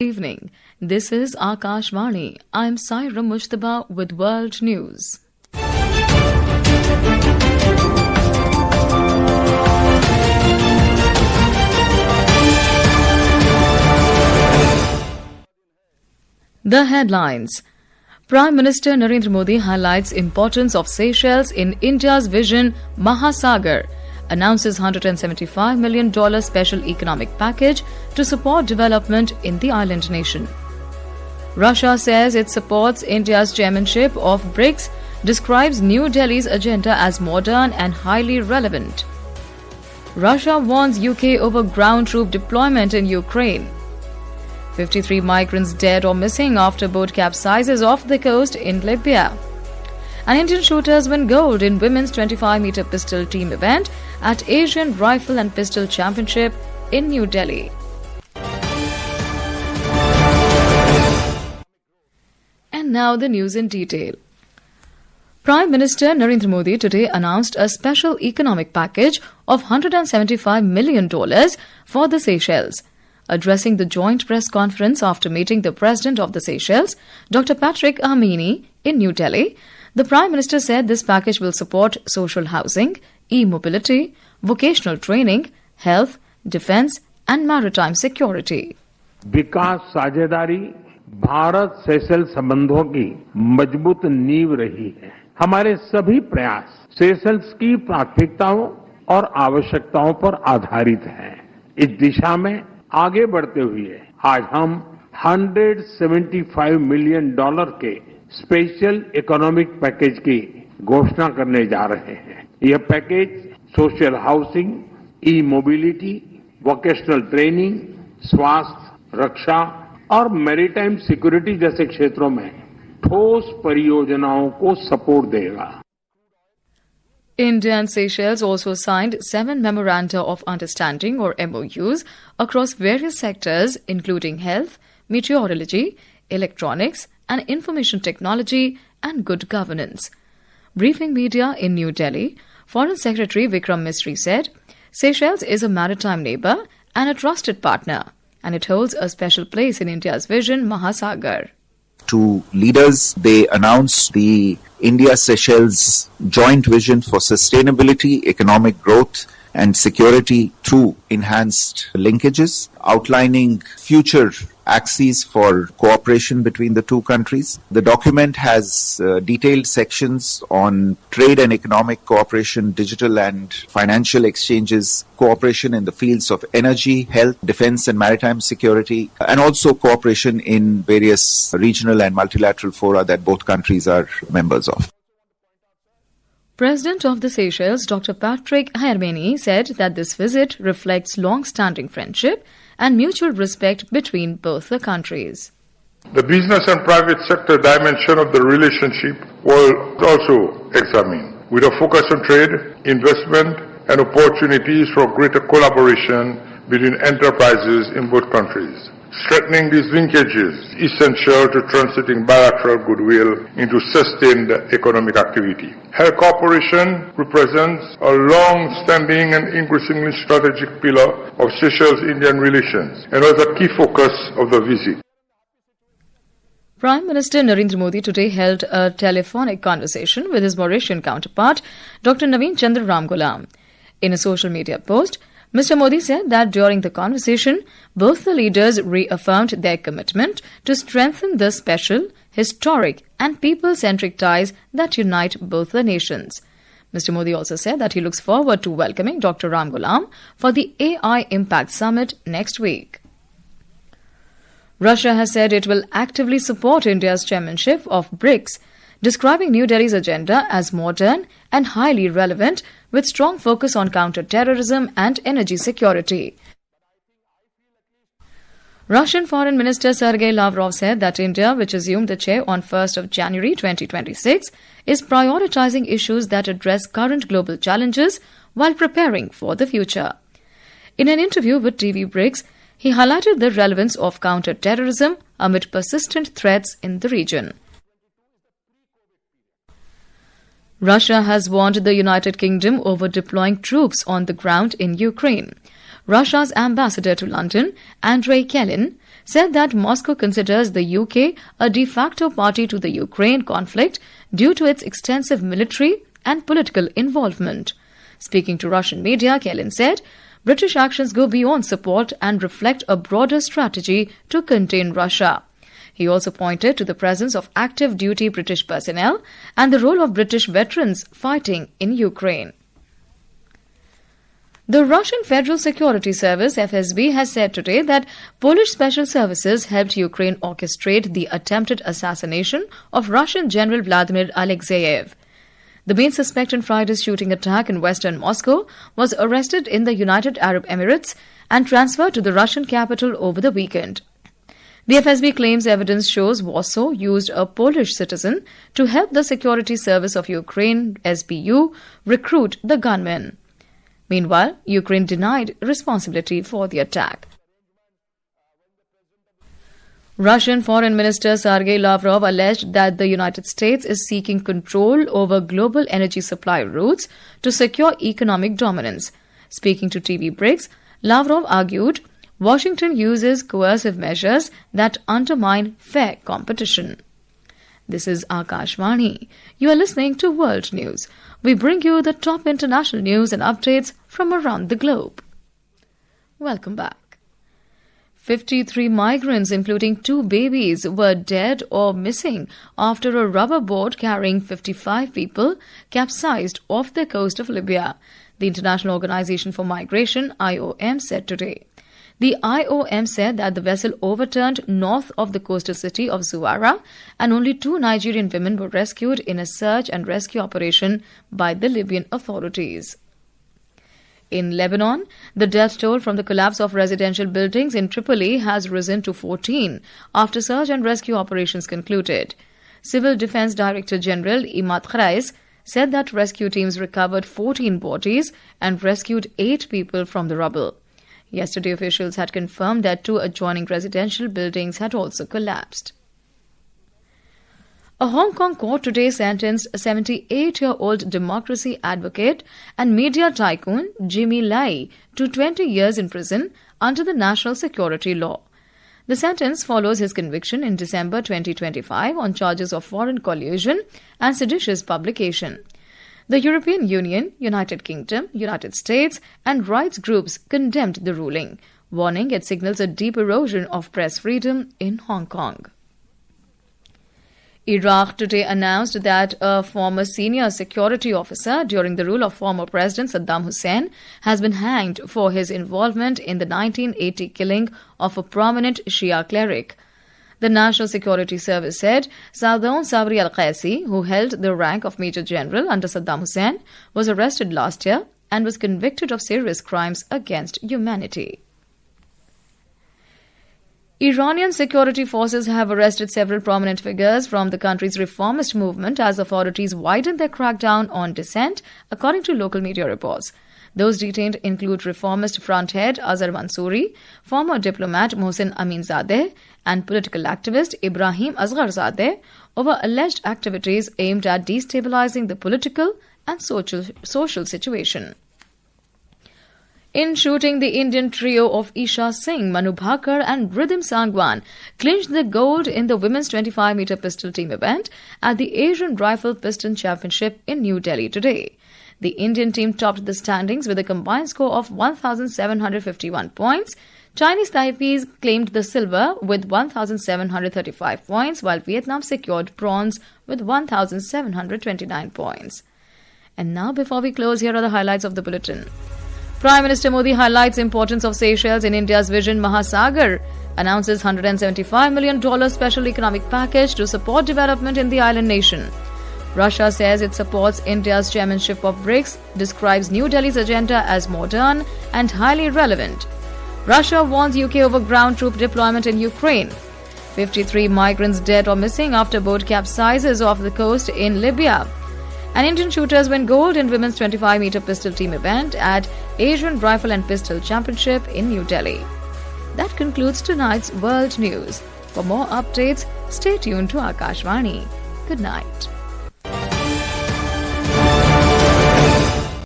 Evening. This is Akashvani. I'm Saira Mushtaba with World News. The headlines. Prime Minister Narendra Modi highlights importance of Seychelles in India's vision Mahasagar, announces $175 million special economic package to support development in the island nation. Russia says it supports India's chairmanship of BRICS, describes New Delhi's agenda as modern and highly relevant. Russia warns UK over ground troop deployment in Ukraine. 53 migrants dead or missing after boat capsizes off the coast in Libya. And Indian shooters win gold in women's 25-meter pistol team event at Asian Rifle and Pistol Championship in New Delhi. And now the news in detail. Prime Minister Narendra Modi today announced a special economic package of $175 million for the Seychelles. Addressing the joint press conference after meeting the President of the Seychelles, Dr. Patrick Amini, in New Delhi, the Prime Minister said this package will support social housing, e-mobility, vocational training, health, defence and maritime security. विकास साझेदारी Bharat Seychelles संबंधों की मजबूत नींव रही है। हमारे सभी प्रयास सेशेल्स की प्राथमिकताओं और आवश्यकताओं पर आधारित हैं। इस दिशा में आगे बढ़ते हुए आज हम $175 मिलियन के स्पेशल इकोनॉमिक पैकेज की घोषणा करने जा रहे हैं। यह पैकेज सोशल हाउसिंग, ई मोबिलिटी, वोकेशनल ट्रेनिंग, स्वास्थ्य, रक्षा और मैरीटाइम सिक्योरिटी जैसे क्षेत्रों में ठोस परियोजनाओं को सपोर्ट देगा। India and Seychelles also signed 7 Memoranda of Understanding or MOUs across various sectors including health, meteorology, electronics and information technology and good governance. Briefing media in New Delhi, Foreign Secretary Vikram Misri said, Seychelles is a maritime neighbour and a trusted partner, and it holds a special place in India's vision Mahasagar. To leaders, they announced the India-Seychelles joint vision for sustainability, economic growth and security through enhanced linkages, outlining future axes for cooperation between the two countries. The document has detailed sections on trade and economic cooperation, digital and financial exchanges, cooperation in the fields of energy, health, defense and maritime security, and also cooperation in various regional and multilateral fora that both countries are members of. President of the Seychelles, Dr. Patrick Amini, said that this visit reflects long-standing friendship and mutual respect between both the countries. The business and private sector dimension of the relationship was also examined, with a focus on trade, investment, and opportunities for greater collaboration between enterprises in both countries. Strengthening these linkages is essential to translating bilateral goodwill into sustained economic activity. Health cooperation represents a long-standing and increasingly strategic pillar of Seychelles-Indian relations and was a key focus of the visit. Prime Minister Narendra Modi today held a telephonic conversation with his Mauritian counterpart, Dr. Naveen Chandra Ramgoolam. In a social media post, Mr. Modi said that during the conversation, both the leaders reaffirmed their commitment to strengthen the special, historic and people-centric ties that unite both the nations. Mr. Modi also said that he looks forward to welcoming Dr. Ramgoolam for the AI Impact Summit next week. Russia has said it will actively support India's chairmanship of BRICS, describing New Delhi's agenda as modern and highly relevant with strong focus on counter-terrorism and energy security. Russian Foreign Minister Sergei Lavrov said that India, which assumed the chair on 1st of January 2026, is prioritizing issues that address current global challenges while preparing for the future. In an interview with TV BRICS, he highlighted the relevance of counter-terrorism amid persistent threats in the region. Russia has warned the United Kingdom over deploying troops on the ground in Ukraine. Russia's ambassador to London, Andrei Kelin, said that Moscow considers the UK a de facto party to the Ukraine conflict due to its extensive military and political involvement. Speaking to Russian media, Kellin said, British actions go beyond support and reflect a broader strategy to contain Russia. He also pointed to the presence of active duty British personnel and the role of British veterans fighting in Ukraine. The Russian Federal Security Service, FSB, has said today that Polish special services helped Ukraine orchestrate the attempted assassination of Russian General Vladimir Alexeyev. The main suspect in Friday's shooting attack in western Moscow was arrested in the United Arab Emirates and transferred to the Russian capital over the weekend. The FSB claims evidence shows Warsaw used a Polish citizen to help the Security Service of Ukraine, SBU, recruit the gunman. Meanwhile, Ukraine denied responsibility for the attack. Russian Foreign Minister Sergei Lavrov alleged that the United States is seeking control over global energy supply routes to secure economic dominance. Speaking to TV Breaks, Lavrov argued Washington uses coercive measures that undermine fair competition. This is Akashvani. You are listening to World News. We bring you the top international news and updates from around the globe. Welcome back. 53 migrants, including 2 babies, were dead or missing after a rubber boat carrying 55 people capsized off the coast of Libya, the International Organization for Migration, IOM, said today. The IOM said that the vessel overturned north of the coastal city of Zuwara and only 2 Nigerian women were rescued in a search and rescue operation by the Libyan authorities. In Lebanon, the death toll from the collapse of residential buildings in Tripoli has risen to 14 after search and rescue operations concluded. Civil Defense Director General Imad Krais said that rescue teams recovered 14 bodies and rescued 8 people from the rubble. Yesterday, officials had confirmed that 2 adjoining residential buildings had also collapsed. A Hong Kong court today sentenced a 78-year-old democracy advocate and media tycoon Jimmy Lai to 20 years in prison under the national security law. The sentence follows his conviction in December 2025 on charges of foreign collusion and seditious publication. The European Union, United Kingdom, United States and rights groups condemned the ruling, warning it signals a deep erosion of press freedom in Hong Kong. Iraq today announced that a former senior security officer during the rule of former President Saddam Hussein has been hanged for his involvement in the 1980 killing of a prominent Shia cleric. The National Security Service said Saadon Sabri al-Qaisi, who held the rank of Major General under Saddam Hussein, was arrested last year and was convicted of serious crimes against humanity. Iranian security forces have arrested several prominent figures from the country's reformist movement as authorities widen their crackdown on dissent, according to local media reports. Those detained include reformist front head Azhar Mansouri, former diplomat Mohsen Aminzadeh, and political activist Ibrahim Asgharzadeh over alleged activities aimed at destabilizing the political and social situation. In shooting, the Indian trio of Isha Singh, Manu Bhaker and Ridhim Sangwan clinched the gold in the women's 25-meter pistol team event at the Asian Rifle Piston Championship in New Delhi today. The Indian team topped the standings with a combined score of 1,751 points. Chinese Taipei claimed the silver with 1,735 points, while Vietnam secured bronze with 1,729 points. And now, before we close, here are the highlights of the bulletin. Prime Minister Modi highlights importance of Seychelles in India's Vision Mahasagar, announces $175 million special economic package to support development in the island nation. Russia says it supports India's chairmanship of BRICS, describes New Delhi's agenda as modern and highly relevant. Russia warns UK over ground troop deployment in Ukraine. 53 migrants dead or missing after boat capsizes off the coast in Libya. And Indian shooters win gold in women's 25-meter pistol team event at Asian Rifle and Pistol Championship in New Delhi. That concludes tonight's World News. For more updates, stay tuned to Akashvani. Good night.